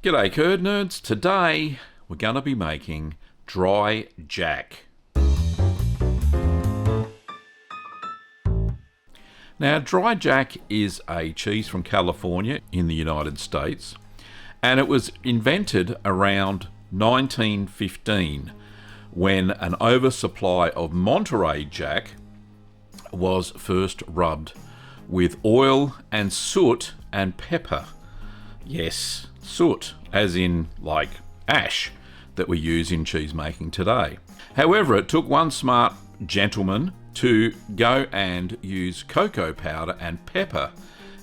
G'day curd nerds, today we're going to be making dry jack. Now dry jack is a cheese from California in the United States, and it was invented around 1915 when an oversupply of Monterey jack was first rubbed with oil and soot and pepper. Yes, soot, as in like ash that we use in cheese making today. However, it took one smart gentleman to go and use cocoa powder and pepper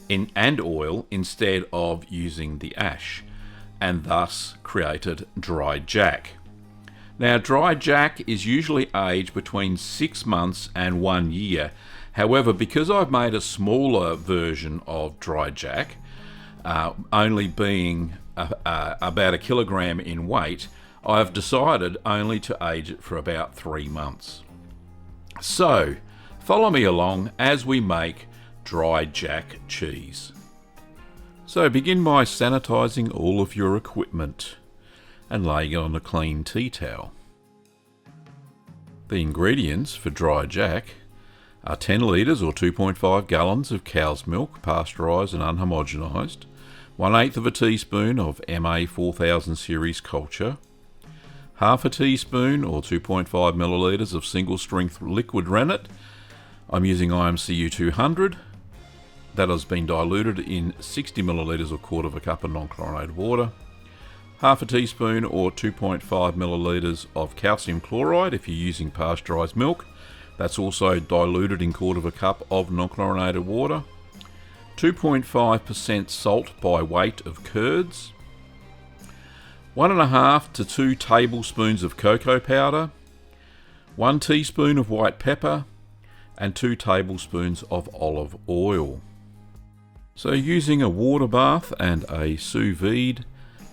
and oil instead of using the ash, and thus created dry jack. Now, dry jack is usually aged between 6 months and 1 year. However, because I've made a smaller version of dry jack, only being about a kilogram in weight, I've decided only to age it for about 3 months. So, follow me along as we make dry jack cheese. So begin by sanitizing all of your equipment and laying it on a clean tea towel. The ingredients for dry jack are 10 litres or 2.5 gallons of cow's milk, pasteurised and unhomogenised, 1/8 of a teaspoon of MA 4000 series culture, half a teaspoon or 2.5 millilitres of single strength liquid rennet. I'm using IMCU 200. That has been diluted in 60 millilitres or quarter of a cup of non-chlorinated water. Half a teaspoon or 2.5 millilitres of calcium chloride if you're using pasteurised milk. That's also diluted in quarter of a cup of non-chlorinated water. 2.5% salt by weight of curds, 1.5 to 2 tablespoons of cocoa powder, 1 teaspoon of white pepper, and 2 tablespoons of olive oil. So using a water bath and a sous vide,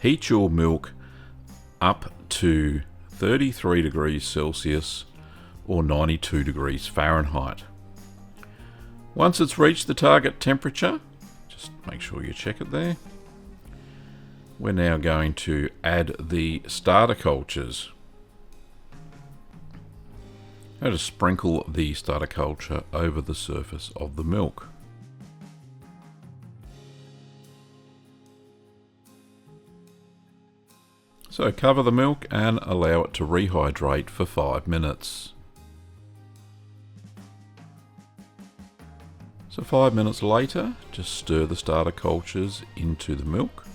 heat your milk up to 33 degrees Celsius or 92 degrees Fahrenheit. Once it's reached the target temperature, just make sure you check it there. We're now going to add the starter cultures. Now to sprinkle the starter culture over the surface of the milk. So cover the milk and allow it to rehydrate for 5 minutes. So 5 minutes later, just stir the starter cultures into the milk.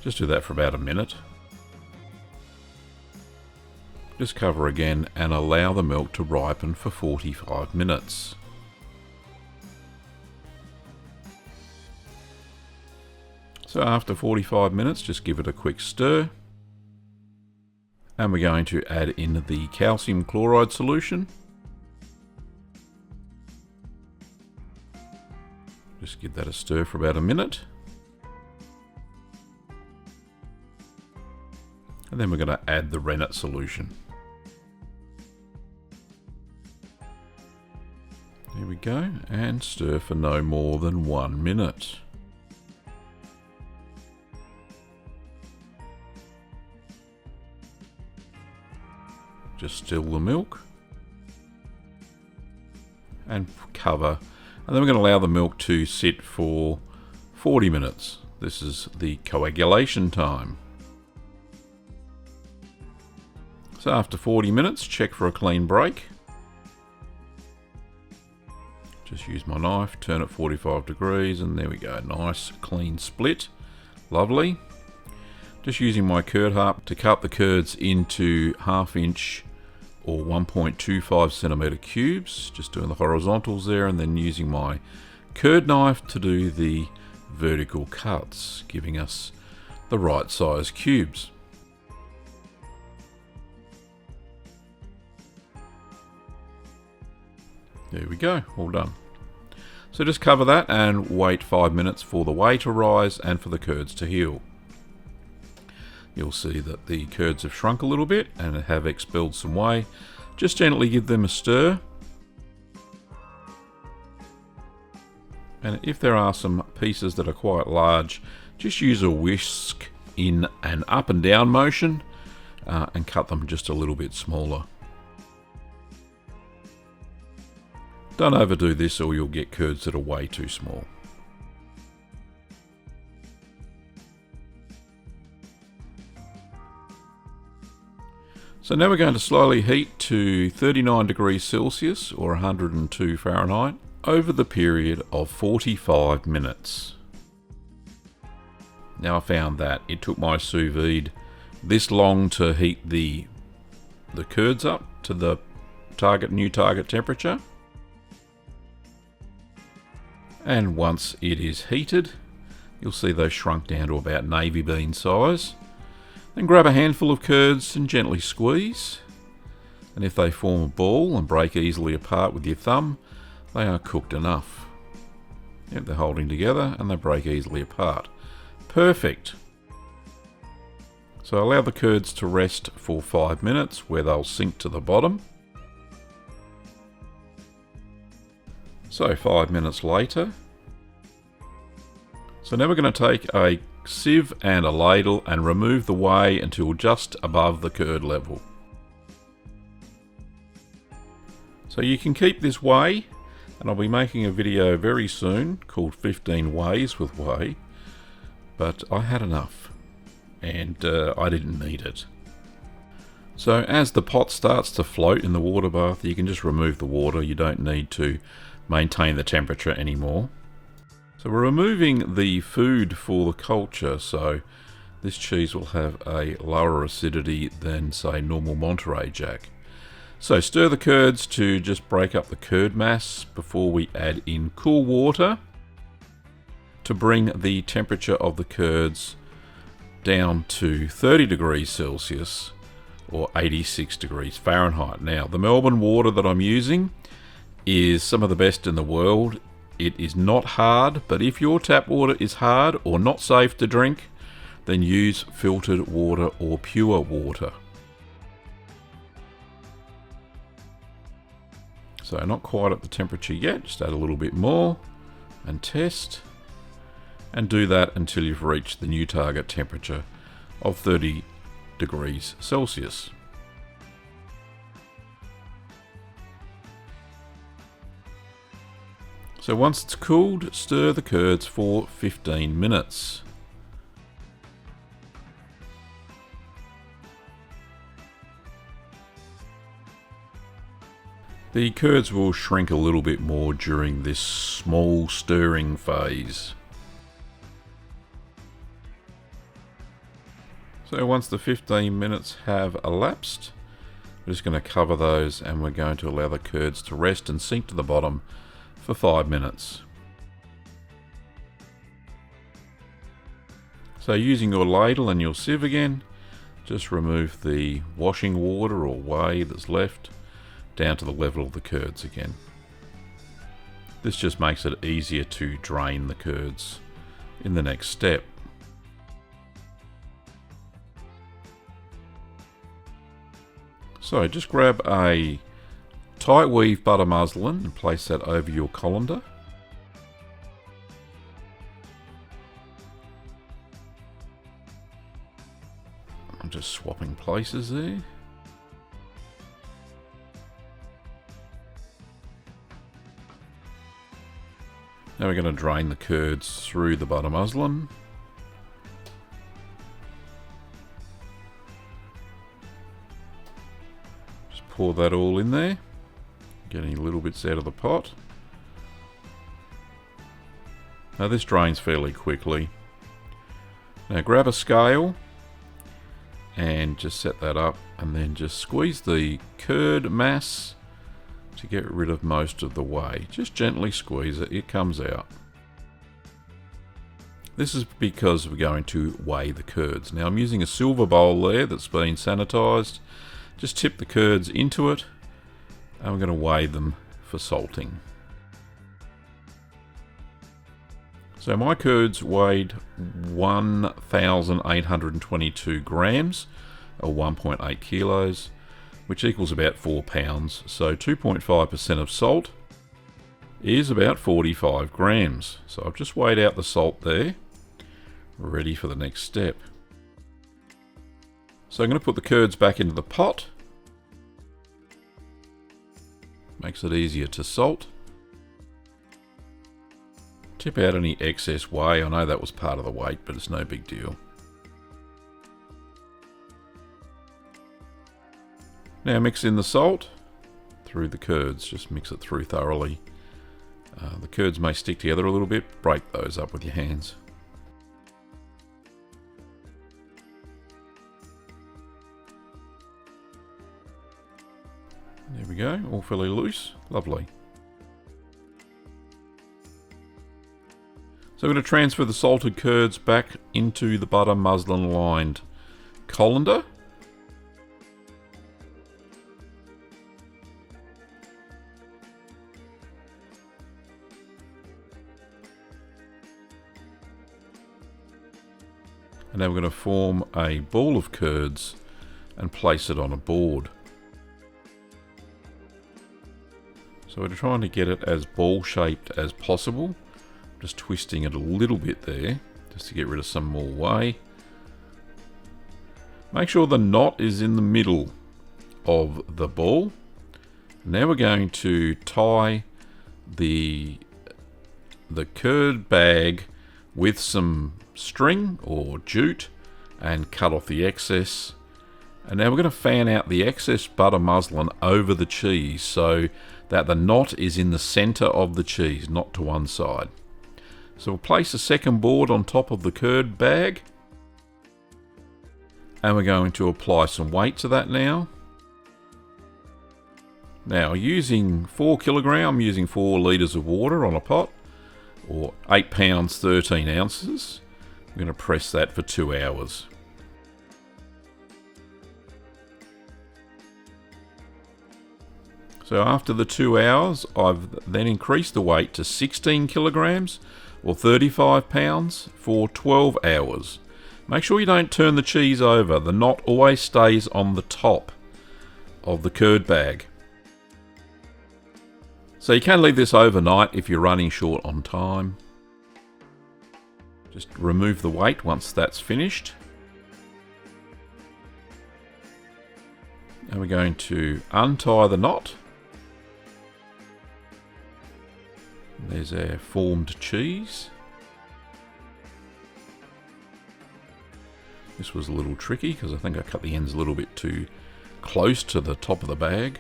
Just do that for about a minute. Just cover again and allow the milk to ripen for 45 minutes. So after 45 minutes, just give it a quick stir. And we're going to add in the calcium chloride solution. Just give that a stir for about a minute. And then we're going to add the rennet solution. There we go, and stir for no more than 1 minute. Just still the milk and cover, and then we're going to allow the milk to sit for 40 minutes. This is the coagulation time. So after 40 minutes, check for a clean break. Just use my knife, turn it 45 degrees, and there we go. Nice clean split. Lovely. Just using my curd harp to cut the curds into 1/2 inch or 1.25 centimetre cubes, just doing the horizontals there, and then using my curd knife to do the vertical cuts, giving us the right size cubes. There we go, all done. So just cover that and wait 5 minutes for the whey to rise and for the curds to heal. You'll see that the curds have shrunk a little bit and have expelled some whey. Just gently give them a stir. And if there are some pieces that are quite large, just use a whisk in an up and down motion and cut them just a little bit smaller. Don't overdo this or you'll get curds that are way too small. So now we're going to slowly heat to 39 degrees Celsius or 102 Fahrenheit over the period of 45 minutes. Now I found that it took my sous vide this long to heat the curds up to the new target temperature. And once it is heated, you'll see those shrunk down to about navy bean size. Then grab a handful of curds and gently squeeze. And if they form a ball and break easily apart with your thumb, they are cooked enough. Yep, they're holding together and they break easily apart. Perfect. So allow the curds to rest for 5 minutes where they'll sink to the bottom. So 5 minutes later. So now we're going to take a sieve and a ladle and remove the whey until just above the curd level. So you can keep this whey, and I'll be making a video very soon called 15 ways with whey, but I had enough and I didn't need it. So as the pot starts to float in the water bath, you can just remove the water. You don't need to maintain the temperature anymore. So we're removing the food for the culture, so this cheese will have a lower acidity than, say, normal Monterey Jack. So stir the curds to just break up the curd mass before we add in cool water to bring the temperature of the curds down to 30 degrees Celsius or 86 degrees Fahrenheit. Now, the Melbourne water that I'm using is some of the best in the world. It is not hard, but if your tap water is hard or not safe to drink, then use filtered water or pure water. So not quite at the temperature yet, just add a little bit more and test. And do that until you've reached the new target temperature of 30 degrees Celsius. So once it's cooled, stir the curds for 15 minutes. The curds will shrink a little bit more during this small stirring phase. So once the 15 minutes have elapsed, we're just going to cover those and we're going to allow the curds to rest and sink to the bottom for 5 minutes. So using your ladle and your sieve again, just remove the washing water or whey that's left down to the level of the curds again. This just makes it easier to drain the curds in the next step. So just grab a tight weave butter muslin and place that over your colander. I'm just swapping places there. Now we're going to drain the curds through the butter muslin. Just pour that all in there, getting little bits out of the pot. Now this drains fairly quickly. Now grab a scale and just set that up and then just squeeze the curd mass to get rid of most of the whey. Just gently squeeze it, it comes out. This is because we're going to weigh the curds. Now I'm using a silver bowl there that's been sanitized. Just tip the curds into it and we're going to weigh them for salting. So my curds weighed 1,822 grams or 1.8 kilos, which equals about 4 pounds. So 2.5% of salt, is about 45 grams. So I've just weighed out the salt there, ready for the next step. So I'm going to put the curds back into the pot. Makes it easier to salt. Tip out any excess whey. I know that was part of the weight, but it's no big deal. Now mix in the salt through the curds. Just mix it through thoroughly. The curds may stick together a little bit. Break those up with your hands. There we go, all fairly loose. Lovely. So I'm going to transfer the salted curds back into the butter muslin lined colander. And now we're going to form a ball of curds and place it on a board. So we're trying to get it as ball shaped as possible. Just twisting it a little bit there, just to get rid of some more whey. Make sure the knot is in the middle of the ball. Now we're going to tie the curd bag with some string or jute and cut off the excess. And now we're going to fan out the excess butter muslin over the cheese so that the knot is in the center of the cheese, not to one side. So we'll place a second board on top of the curd bag. And we're going to apply some weight to that now. Now using 4 kilogram, I'm using 4 litres of water on a pot, or 8 pounds 13 ounces. I'm going to press that for 2 hours. So after the 2 hours, I've then increased the weight to 16 kilograms or 35 pounds for 12 hours. Make sure you don't turn the cheese over. The knot always stays on the top of the curd bag. So you can leave this overnight if you're running short on time. Just remove the weight once that's finished. And we're going to untie the knot. There's our formed cheese. This was a little tricky because I think I cut the ends a little bit too close to the top of the bag.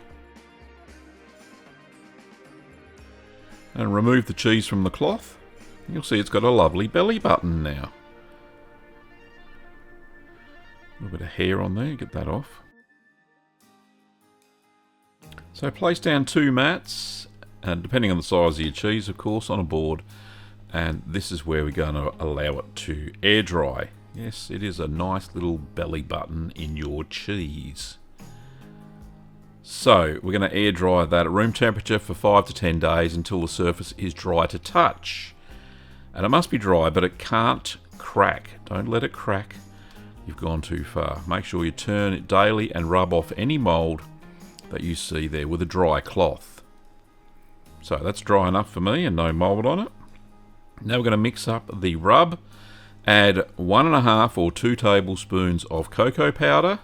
And remove the cheese from the cloth. You'll see it's got a lovely belly button now. A little bit of hair on there, get that off. So place down 2 mats, and depending on the size of your cheese, of course, on a board. And this is where we're going to allow it to air dry. Yes, it is a nice little belly button in your cheese. So we're going to air dry that at room temperature for 5 to 10 days until the surface is dry to touch. And it must be dry, but it can't crack. Don't let it crack. You've gone too far. Make sure you turn it daily and rub off any mould that you see there with a dry cloth. So that's dry enough for me and no mould on it. Now we're going to mix up the rub. Add 1.5 or 2 tablespoons of cocoa powder.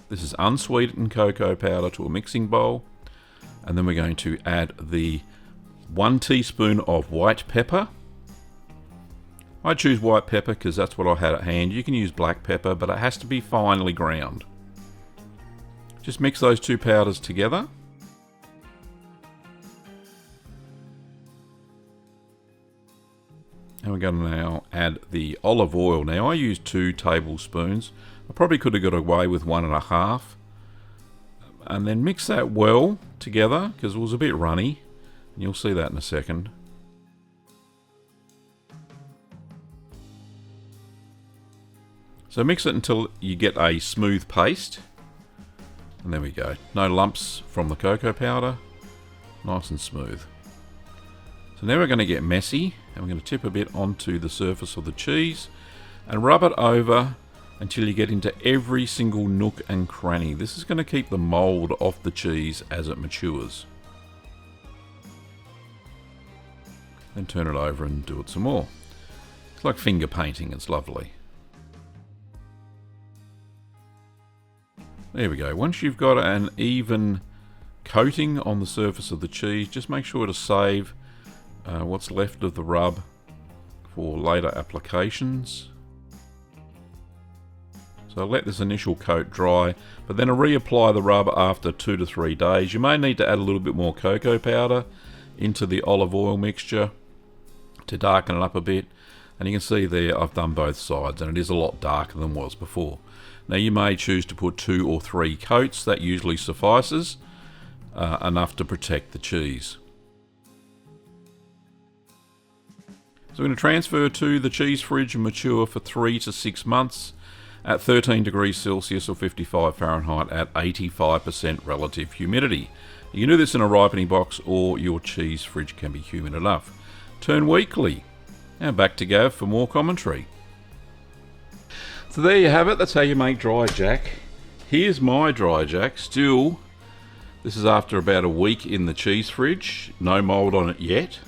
This is unsweetened cocoa powder to a mixing bowl. And then we're going to add the 1 teaspoon of white pepper. I choose white pepper because that's what I had at hand. You can use black pepper, but it has to be finely ground. Just mix those 2 powders together. And we're going to now add the olive oil. Now I use 2 tablespoons. I probably could have got away with 1.5. And then mix that well together because it was a bit runny. And you'll see that in a second. So mix it until you get a smooth paste. And there we go. No lumps from the cocoa powder. Nice and smooth. So now we're going to get messy. And we're going to tip a bit onto the surface of the cheese. And rub it over until you get into every single nook and cranny. This is going to keep the mould off the cheese as it matures. Then turn it over and do it some more. It's like finger painting, it's lovely. There we go. Once you've got an even coating on the surface of the cheese, just make sure to save what's left of the rub for later applications. So let this initial coat dry, but then reapply the rub after 2 to 3 days. You may need to add a little bit more cocoa powder into the olive oil mixture to darken it up a bit. And you can see there I've done both sides, and it is a lot darker than it was before. Now you may choose to put 2 or 3 coats. That usually suffices, enough to protect the cheese. So we're going to transfer to the cheese fridge and mature for 3 to 6 months at 13 degrees Celsius or 55 Fahrenheit at 85% relative humidity. You can do this in a ripening box, or your cheese fridge can be humid enough. Turn weekly. Now back to Gav for more commentary. So there you have it. That's how you make dry jack. Here's my dry jack. Still, this is after about a week in the cheese fridge. No mould on it yet.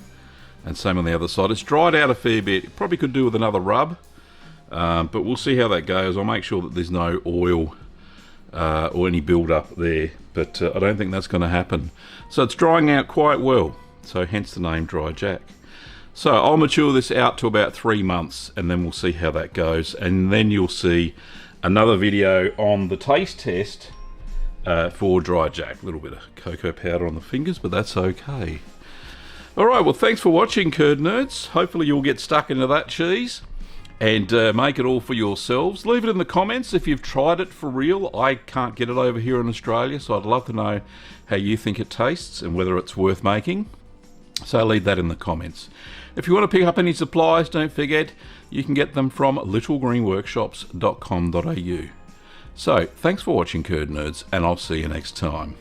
And same on the other side. It's dried out a fair bit. Probably could do with another rub. But we'll see how that goes. I'll make sure that there's no oil or any build up there. But I don't think that's going to happen. So it's drying out quite well. So hence the name dry jack. So I'll mature this out to about 3 months, and then we'll see how that goes. And then you'll see another video on the taste test for dry jack. A little bit of cocoa powder on the fingers, but that's okay. Alright, well thanks for watching, curd nerds. Hopefully you'll get stuck into that cheese and make it all for yourselves. Leave it in the comments if you've tried it for real. I can't get it over here in Australia, so I'd love to know how you think it tastes and whether it's worth making. So leave that in the comments. If you want to pick up any supplies, don't forget you can get them from littlegreenworkshops.com.au. So thanks for watching, curd nerds, and I'll see you next time.